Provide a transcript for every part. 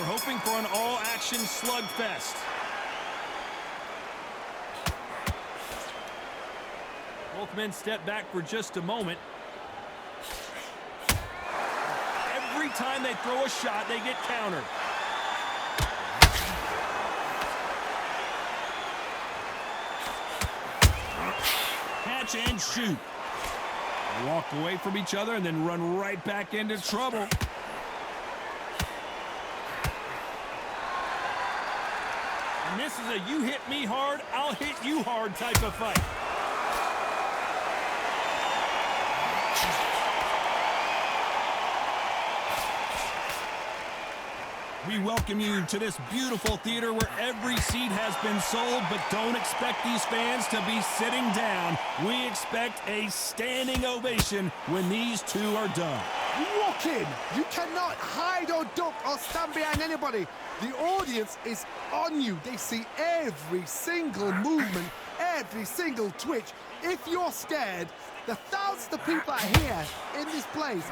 we're hoping for an all-action slugfest. Both men step back for just a moment. Every time they throw a shot, they get countered. Catch and shoot. They walk away from each other and then run right back into trouble. And this is a you hit me hard, I'll hit you hard type of fight. We welcome you to this beautiful theater where every seat has been sold, but don't expect these fans to be sitting down. We expect a standing ovation when these two are done. You walk in, you cannot hide or duck or stand behind anybody. The audience is on you. They see every single movement, every single twitch. If you're scared, the thousands of people out here in this place,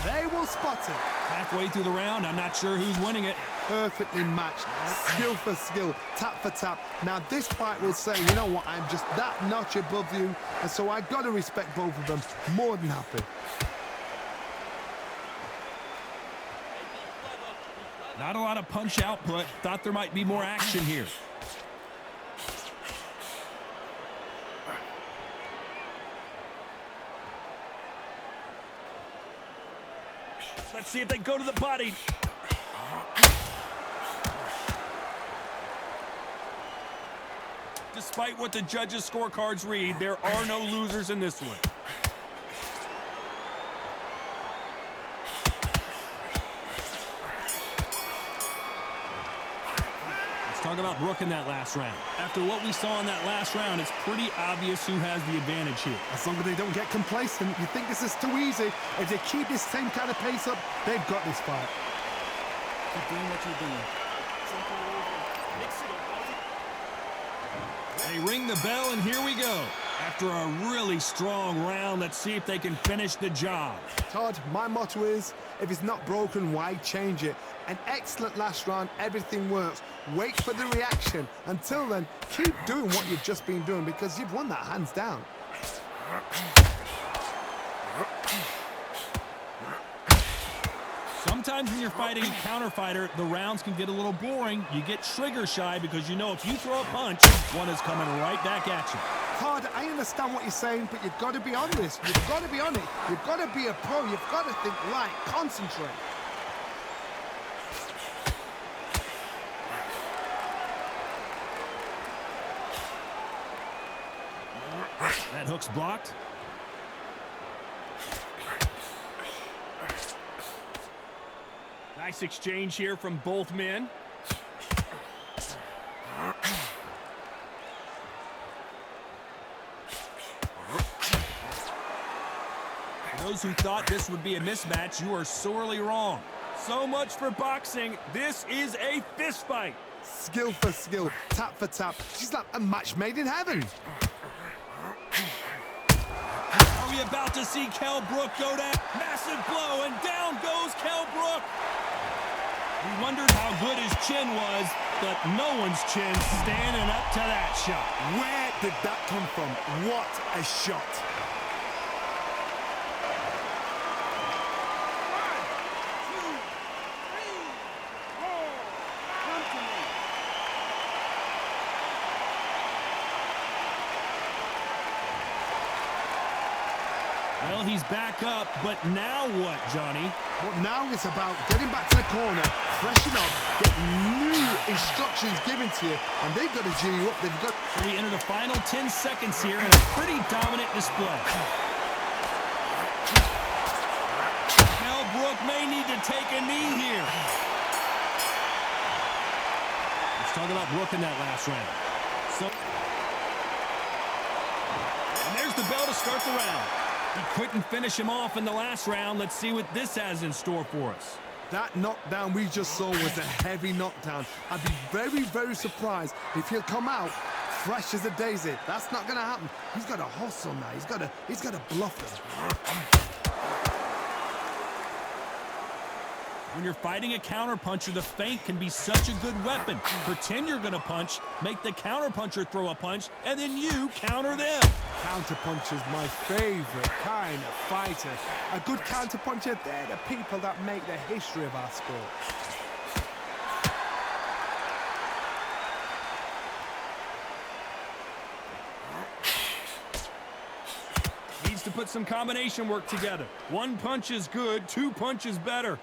they will spot it. Halfway through the round, I'm not sure who's winning it. Perfectly matched, skill for skill, tap for tap. Now this fight will say, you know what, I'm just that notch above you, and so I got to respect both of them. More than happy. Not a lot of punch output. Thought there might be more action here. Let's see if they go to the body. Despite what the judges' scorecards read, there are no losers in this one. Let's talk about Brook in that last round. After what we saw in that last round, it's pretty obvious who has the advantage here. As long as they don't get complacent, you think this is too easy. If they keep this same kind of pace up, they've got this fight. Keep doing what you're doing. They ring the bell, and here we go. After a really strong round, let's see if they can finish the job. Todd, my motto is, if it's not broken, why change it? An excellent last round, everything works. Wait for the reaction. Until then, keep doing what you've just been doing because you've won that hands down. Sometimes when you're fighting a counter fighter, the rounds can get a little boring. You get trigger shy because you know if you throw a punch, one is coming right back at you. Todd, I understand what you're saying, but you've got to be on this. You've got to be on it. You've got to be a pro. You've got to think right. Concentrate. That hook's blocked. Nice exchange here from both men. For those who thought this would be a mismatch, you are sorely wrong. So much for boxing. This is a fist fight. Skill for skill, tap for tap. She's like a match made in heaven. Are we about to see Kell Brook go down? Massive blow, and down goes Kell Brook. We wondered how good his chin was, but no one's chin standing up to that shot. Where did that come from? What a shot. Well, he's back up, but now what, Johnny? Well, now it's about getting back to the corner, freshen up, get new instructions given to you, and they've got to G you up. They've got. We enter the final 10 seconds here in a pretty dominant display. Kell Brook may need to take a knee here. Let's talk about Brook in that last round. And there's the bell to start the round. He couldn't finish him off in the last round. Let's see what this has in store for us. That knockdown we just saw was a heavy knockdown. I'd be very, very surprised if he'll come out fresh as a daisy. That's not going to happen. He's got to hustle now. He's got to bluff them. When you're fighting a counterpuncher, the feint can be such a good weapon. Pretend you're going to punch, make the counterpuncher throw a punch, and then you counter them. Counterpuncher's my favorite kind of fighter. A good counterpuncher, they're the people that make the history of our sport. Needs to put some combination work together. One punch is good, two punches better.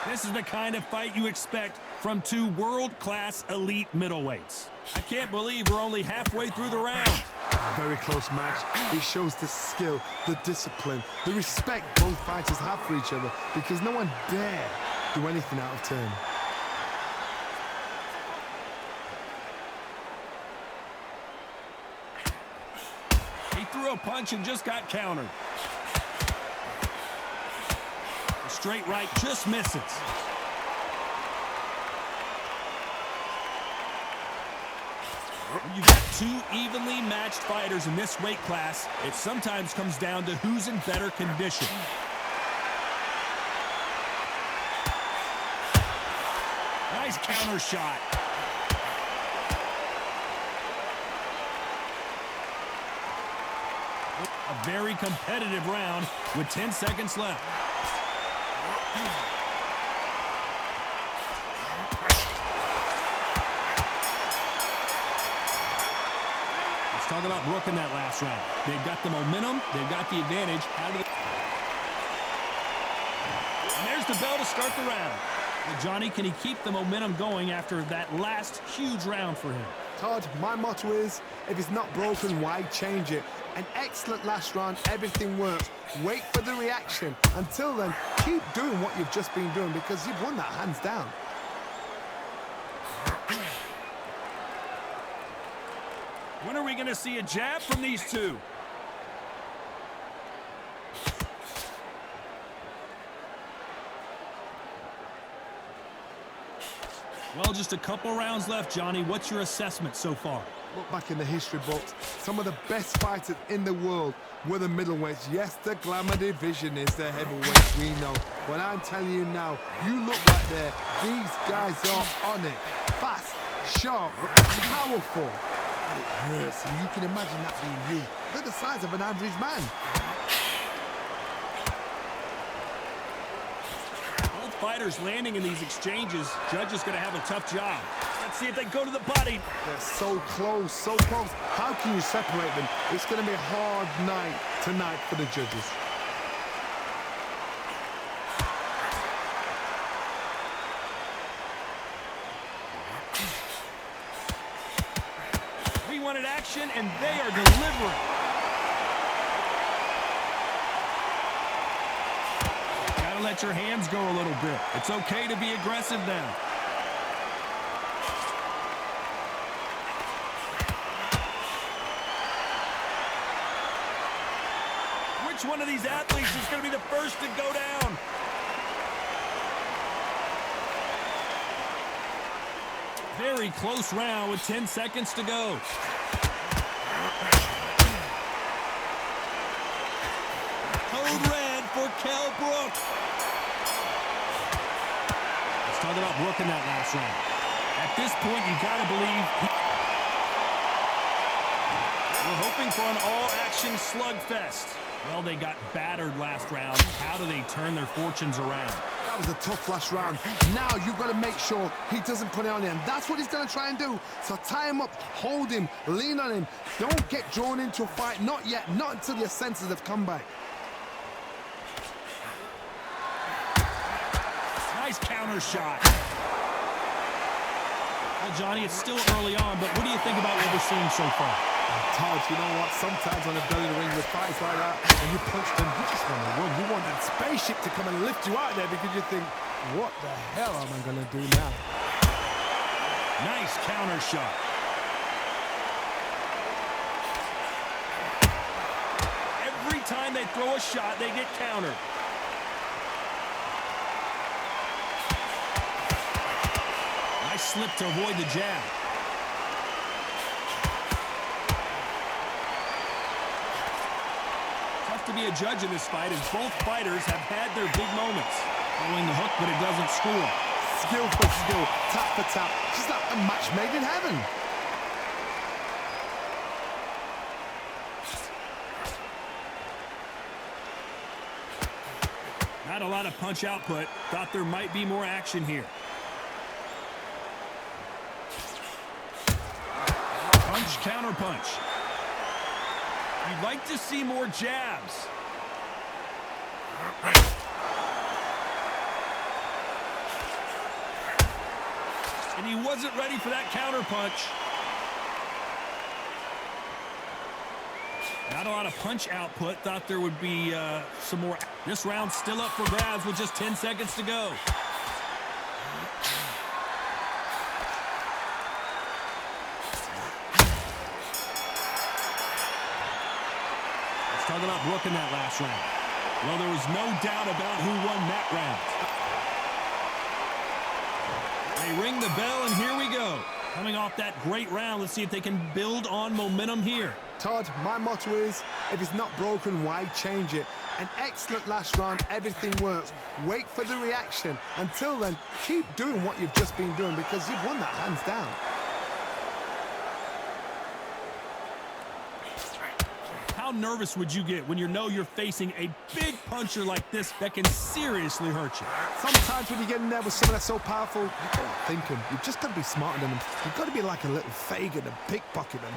This is the kind of fight you expect from two world-class elite middleweights. I can't believe we're only halfway through the round. Very close match. It shows the skill, the discipline, the respect both fighters have for each other, because no one dare do anything out of turn. He threw a punch and just got countered. The straight right just misses. When you've got two evenly matched fighters in this weight class, it sometimes comes down to who's in better condition. Nice counter shot. A very competitive round with 10 seconds left. Let's talk about Brook in that last round. They've got the momentum. They've got the advantage. And there's the bell to start the round. Well, Johnny, can he keep the momentum going after that last huge round for him? Todd, my motto is, if it's not broken, why change it? An excellent last round, everything works. Wait for the reaction. Until then, keep doing what you've just been doing, because you've won that hands down. When are we going to see a jab from these two? Well, just a couple rounds left, Johnny. What's your assessment so far? Look back in the history books. Some of the best fighters in the world were the middleweights. Yes, the glamour division is the heavyweights, we know. But I'm telling you now, you look right there. These guys are on it. Fast, sharp, powerful. It hurts, and you can imagine that being you. They're the size of an average man. Both fighters landing in these exchanges. Judge is going to have a tough job. Let's see if they go to the body. They're so close, so close. How can you separate them? It's going to be a hard night tonight for the judges. We wanted action, and they are delivering. Gotta let your hands go a little bit. It's okay to be aggressive now. Which one of these athletes is going to be the first to go down? Very close round with 10 seconds to go. Code red for Kell Brook. Let's talk about Brook in that last round. At this point, you got to believe we're hoping for an all-action slugfest. Well, they got battered last round. How do they turn their fortunes around? That was a tough last round. Now you've got to make sure he doesn't put it on him. That's what he's going to try and do. So tie him up, hold him, lean on him. Don't get drawn into a fight. Not yet. Not until your senses have come back. Nice counter shot. Well, Johnny, it's still early on, but what do you think about what we're seeing so far? Todd, you know what? Sometimes on the belly of the ring with fights like that, and you punch them, you just want to run. You want that spaceship to come and lift you out there, because you think, what the hell am I going to do now? Nice counter shot. Every time they throw a shot, they get countered. Nice slip to avoid the jab. tough to be a judge in this fight as both fighters have had their big moments. Throwing the hook, but it doesn't score. Skill for skill, tap for tap. Just like a match made in heaven. Not a lot of punch output. Thought there might be more action here. Punch, counter punch. You'd like to see more jabs. And he wasn't ready for that counter punch. Not a lot of punch output. Thought there would be some more. This round's still up for grabs with just 10 seconds to go. Let's talk about Brook in that last round. Well, there was no doubt about who won that round. They ring the bell, and here we go. Coming off that great round, let's see if they can build on momentum here. Todd, my motto is, if it's not broken, why change it? An excellent last round, everything works. Wait for the reaction. Until then, keep doing what you've just been doing because you've won that hands down. How nervous would you get when you know you're facing a big puncher like this that can seriously hurt you? Sometimes when you get in there with someone that's so powerful, you can't think him. You've just got to be smarter than him. You've got to be like a little Fagin and pickpocket him.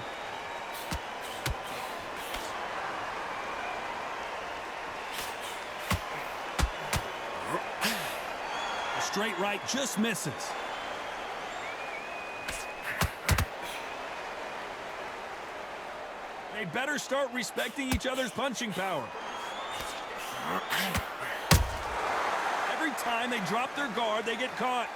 A straight right just misses. They better start respecting each other's punching power. Every time they drop their guard, they get caught.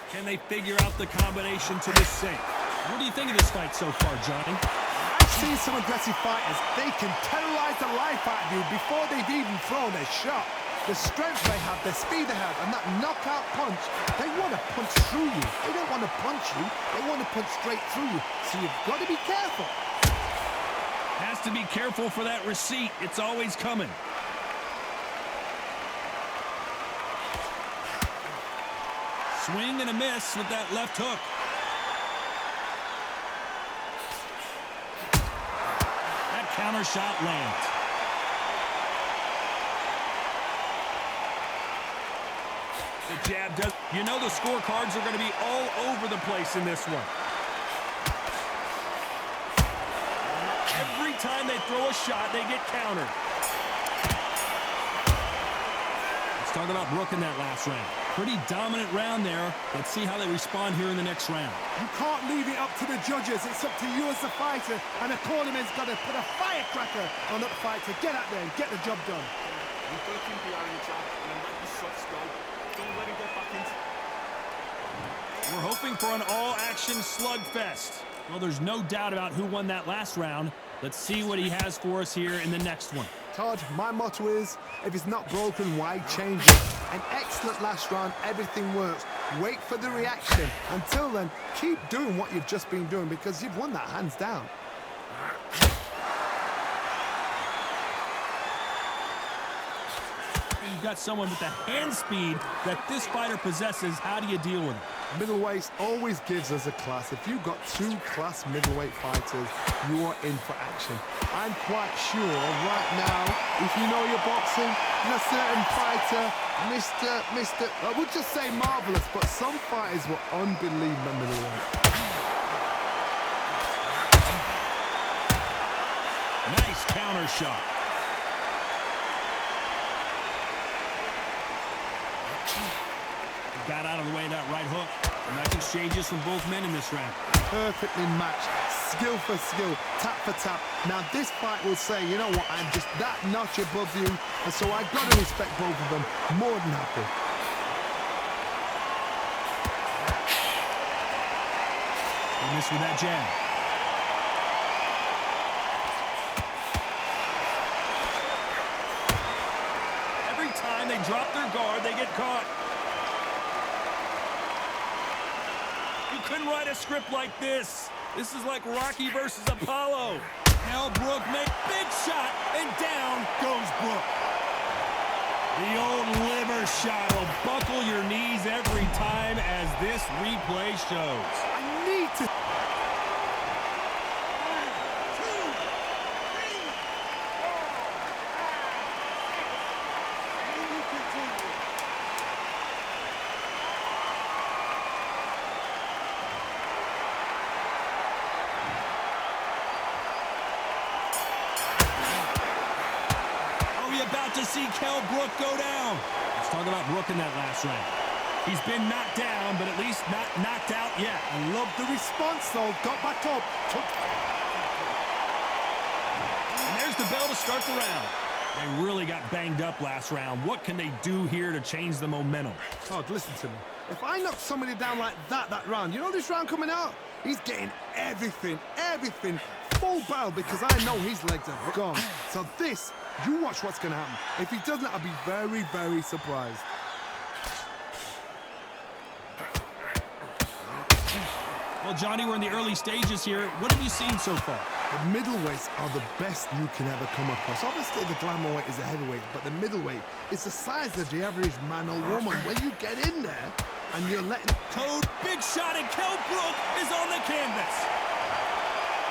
Can they figure out the combination to this sink? What do you think of this fight so far, Johnny? I've seen some aggressive fighters. They can terrorize the life out of you before they've even thrown a shot. The strength they have, the speed they have, and that knockout punch, they want to punch through you. They don't want to punch you, they want to punch straight through you. So you've got to be careful. Has to be careful for that receipt. It's always coming. Swing and a miss with that left hook. That counter shot lands. The jab does. You know the scorecards are going to be all over the place in this one. Every time they throw a shot, they get countered. Let's talk about Brook in that last round. Pretty dominant round there. Let's see how they respond here in the next round. You can't leave it up to the judges. It's up to you as the fighter, and the cornerman's got to put a firecracker on that fight to get out there and get the job done. You've got to keep the iron job and let the shots go. Don't let him get back into. We're hoping for an all-action slugfest. Well, there's no doubt about who won that last round. Let's see what he has for us here in the next one. Todd, my motto is, if it's not broken, why change it? An excellent last round, everything works. Wait for the reaction. Until then, keep doing what you've just been doing because you've won that hands down. You've got someone with the hand speed that this fighter possesses. How do you deal with it? Middleweight always gives us a class. If you've got two class middleweight fighters, you are in for action. I'm quite sure right now, if you know your boxing, there's a certain fighter, Mr. I would just say marvelous, but some fighters were unbelievable middleweight. Nice counter shot. Got out of the way of that right hook. Nice exchanges from both men in this round. Perfectly matched, skill for skill, tap for tap. Now this fight will say, you know what, I'm just that notch above you, and so I've got to respect both of them. More than happy. He missed with that jab. Every time they drop their guard, they get caught. You couldn't write a script like this. This is like Rocky versus Apollo. Kell Brook make big shot, and down goes Brook. The old liver shot will buckle your knees every time, as this replay shows. I need to... About to see Kell Brook go down. Let's talk about Brook in that last round. He's been knocked down, but at least not knocked out yet. I love the response, though. Got back up. And there's the bell to start the round. They really got banged up last round. What can they do here to change the momentum? Todd, listen to me. If I knock somebody down like that round, you know this round coming out? He's getting everything, full barrel, because I know his legs are gone. So this, you watch what's going to happen. If he doesn't, I'll be very, very surprised. Well, Johnny, we're in the early stages here. What have you seen so far? The middleweights are the best you can ever come across. Obviously, the glamour weight is a heavyweight, but the middleweight is the size of the average man or woman. When you get in there and you're letting... Code, big shot, and Kell Brook is on the canvas.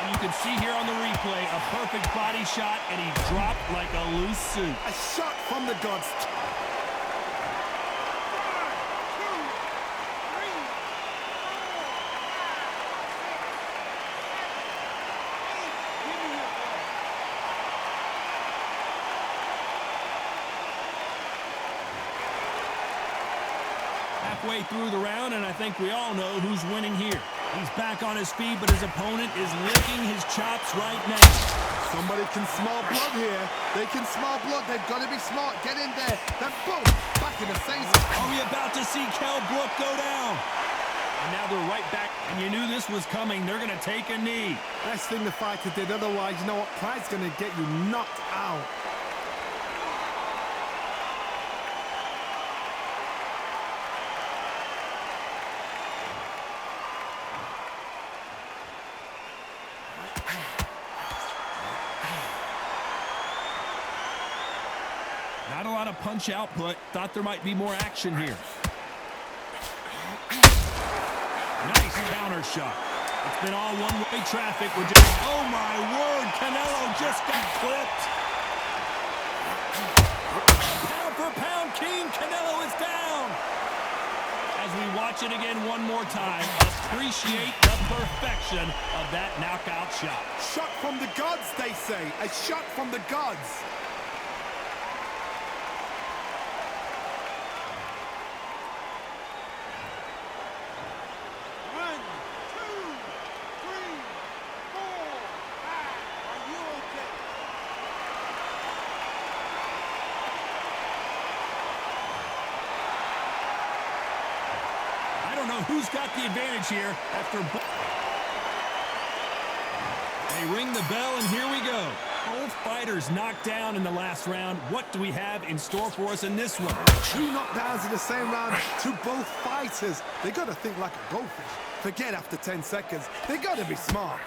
And you can see here on the replay, a perfect body shot, and he dropped like a loose suit. A shot from the gods. Halfway through the round, and I think we all know who's winning here. He's back on his feet, but his opponent is licking his chops right now. Somebody can smell blood here. They can smell blood. They've got to be smart. Get in there. Then boom, back in the same spot. Are we about to see Kell Brook go down? And now they're right back, and you knew this was coming. They're going to take a knee. Best thing the fighter did. Otherwise, you know what? Pride's going to get you knocked out. Not a lot of punch output. Thought there might be more action here. Nice counter shot. It's been all one-way traffic. Oh, my word. Canelo just got clipped. Pound for pound king. Canelo is down. As we watch it again one more time, appreciate the perfection of that knockout shot. Shot from the gods, they say. A shot from the gods. Who's got the advantage here after... They ring the bell, and here we go. Both fighters knocked down in the last round. What do we have in store for us in this one? 2 knockdowns in the same round to both fighters. They got to think like a goldfish. Forget after 10 seconds. They got to be smart.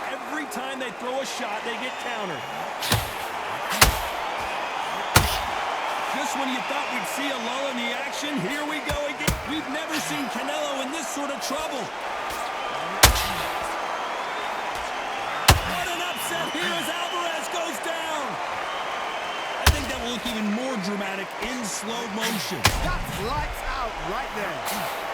Every time they throw a shot, they get countered. Just when you thought we'd see a lull in the action, here we go again. We've never seen Canelo in this sort of trouble. What an upset here as Alvarez goes down. I think that will look even more dramatic in slow motion. That's lights out right there.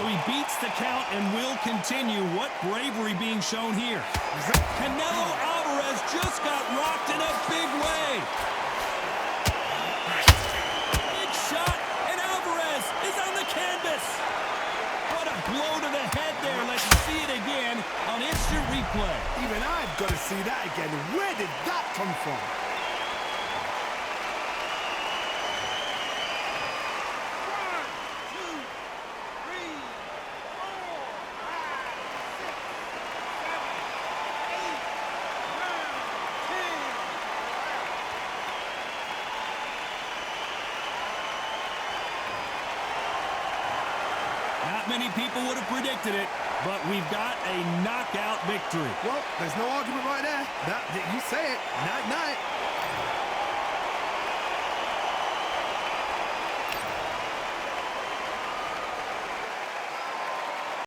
So he beats the count and will continue. What bravery being shown here. Canelo Alvarez just got rocked in a big way. Big shot, and Alvarez is on the canvas. What a blow to the head there. Let's see it again on instant replay. Even I've got to see that again. Where did that come from? Not many people would have predicted it, but we've got a knockout victory. Well, there's no argument right there. You say it. Night-night.